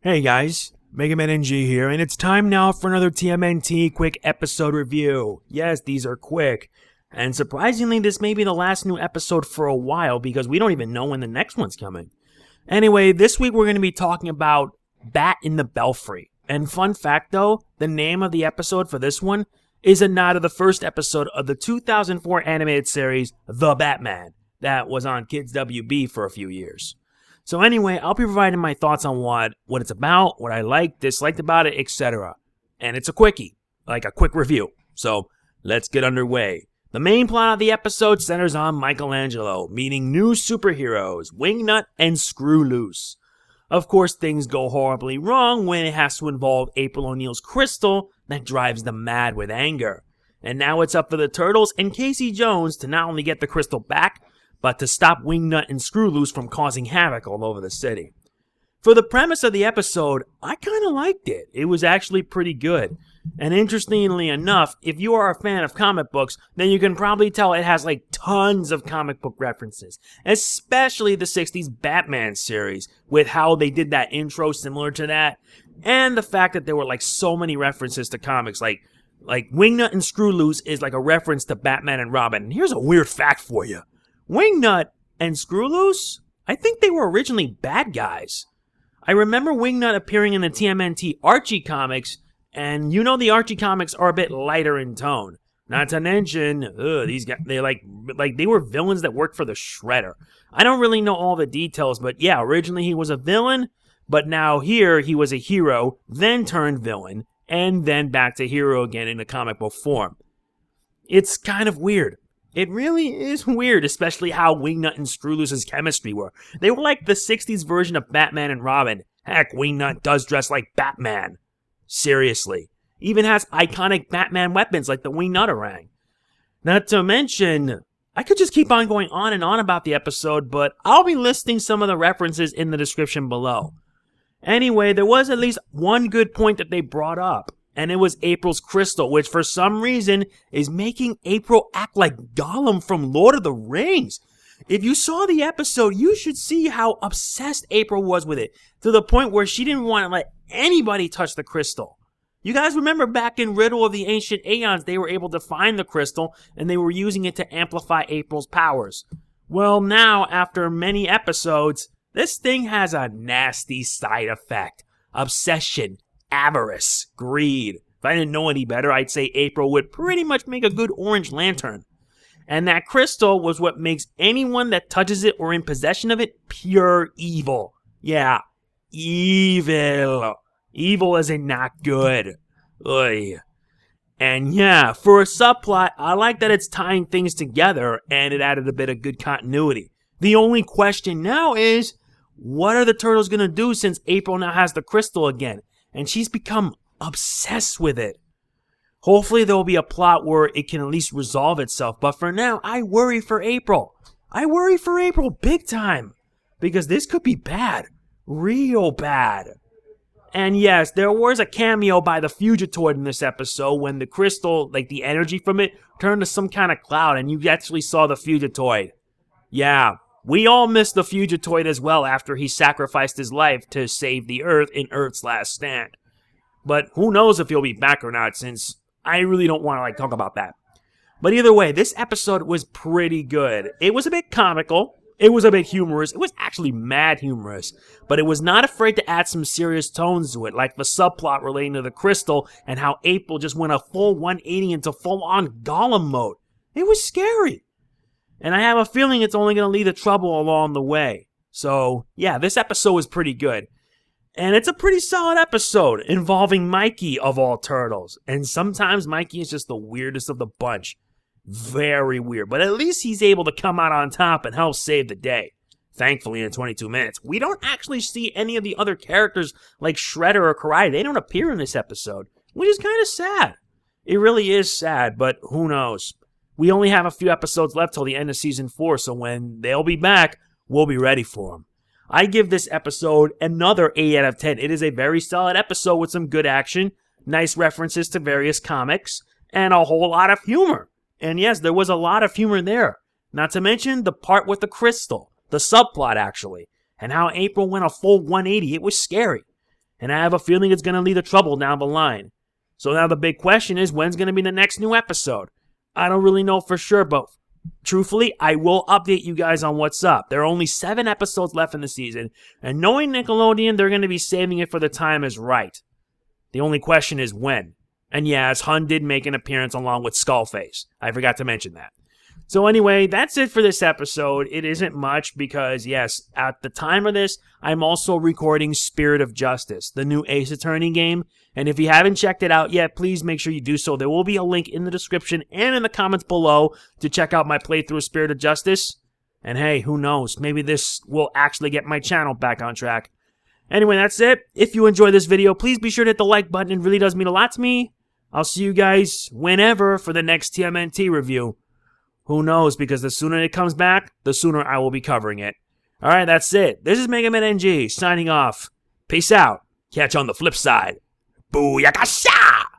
Hey guys, Mega Man NG here, and it's time now for another TMNT quick episode review. Yes, these are quick. And surprisingly, this may be the last new episode for a while because we don't even know when the next one's coming. Anyway, this week we're going to be talking about Bat in the Belfry. And fun fact though, the name of the episode for this one is a nod to the first episode of the 2004 animated series, The Batman, that was on Kids WB for a few years. So anyway, I'll be providing my thoughts on what it's about, what I liked, disliked about it, etc. And it's a quickie, like a quick review. So let's get underway. The main plot of the episode centers on Michelangelo meeting new superheroes, Wingnut and Screwloose. Of course, things go horribly wrong when it has to involve April O'Neil's crystal that drives them mad with anger. And now it's up for the Turtles and Casey Jones to not only get the crystal back, but to stop Wingnut and Screwloose from causing havoc all over the city. For the premise of the episode, I kind of liked it. It was actually pretty good. And interestingly enough, if you are a fan of comic books, then you can probably tell it has like tons of comic book references. Especially the 60s Batman series, with how they did that intro similar to that. And the fact that there were like so many references to comics, like Wingnut and Screwloose is like a reference to Batman and Robin. And here's a weird fact for you. Wingnut and Screwloose, I think they were originally bad guys. I remember Wingnut appearing in the TMNT Archie comics, and you know the Archie comics are a bit lighter in tone. Not to mention, these guys, they they were villains that worked for the Shredder. I don't really know all the details, but yeah, originally he was a villain, but now here he was a hero, then turned villain, and then back to hero again in the comic book form. It's kind of weird. It really is weird, especially how Wingnut and Screwloose's chemistry were. They were like the 60s version of Batman and Robin. Heck, Wingnut does dress like Batman. Seriously. Even has iconic Batman weapons like the Wingnutarang. Not to mention, I could just keep on going on and on about the episode, but I'll be listing some of the references in the description below. Anyway, there was at least one good point that they brought up. And it was April's crystal, which for some reason is making April act like Gollum from Lord of the Rings. If you saw the episode, you should see how obsessed April was with it, to the point where she didn't want to let anybody touch the crystal. You guys remember back in Riddle of the Ancient Aeons, they were able to find the crystal, and they were using it to amplify April's powers. Well, now, after many episodes, this thing has a nasty side effect. Obsession. Avarice, greed. If I didn't know any better, I'd say April would pretty much make a good Orange Lantern. And that crystal was what makes anyone that touches it or in possession of it pure evil. Yeah, evil. Evil as in not good. Ugh. And yeah, for a subplot, I like that it's tying things together and it added a bit of good continuity. The only question now is, what are the Turtles going to do since April now has the crystal again? And she's become obsessed with it. Hopefully there will be a plot where it can at least resolve itself. But for now, I worry for April. I worry for April big time. Because this could be bad. Real bad. And yes, there was a cameo by the Fugitoid in this episode when the crystal, like the energy from it, turned to some kind of cloud and you actually saw the Fugitoid. Yeah. We all missed the Fugitoid as well after he sacrificed his life to save the Earth in Earth's Last Stand. But who knows if he'll be back or not, since I really don't want to talk about that. But either way, this episode was pretty good. It was a bit comical. It was a bit humorous. It was actually mad humorous. But it was not afraid to add some serious tones to it, like the subplot relating to the crystal and how April just went a full 180 into full-on Gollum mode. It was scary. And I have a feeling it's only going to lead to trouble along the way. So, yeah, this episode was pretty good. And it's a pretty solid episode involving Mikey of all Turtles. And sometimes Mikey is just the weirdest of the bunch. Very weird. But at least he's able to come out on top and help save the day. Thankfully, in 22 minutes. We don't actually see any of the other characters like Shredder or Karate. They don't appear in this episode, which is kind of sad. It really is sad, but who knows? We only have a few episodes left till the end of Season 4, so when they'll be back, we'll be ready for them. I give this episode another 8 out of 10. It is a very solid episode with some good action, nice references to various comics, and a whole lot of humor. And yes, there was a lot of humor there. Not to mention the part with the crystal, the subplot actually, and how April went a full 180. It was scary. and I have a feeling it's going to lead to trouble down the line. So now the big question is, when's going to be the next new episode? I don't really know for sure, but truthfully, I will update you guys on what's up. There are only 7 episodes left in the season, and knowing Nickelodeon, they're going to be saving it for the time is right. The only question is when. And yes, Hun did make an appearance along with Skullface. I forgot to mention that. So anyway, that's it for this episode. It isn't much because, yes, at the time of this, I'm also recording Spirit of Justice, the new Ace Attorney game. And if you haven't checked it out yet, please make sure you do so. There will be a link in the description and in the comments below to check out my playthrough of Spirit of Justice. And hey, who knows? Maybe this will actually get my channel back on track. Anyway, that's it. If you enjoyed this video, please be sure to hit the like button. It really does mean a lot to me. I'll see you guys whenever for the next TMNT review. Who knows, because the sooner it comes back, the sooner I will be covering it. Alright, that's it. This is Mega Man NG, signing off. Peace out. Catch you on the flip side. Booyakasha!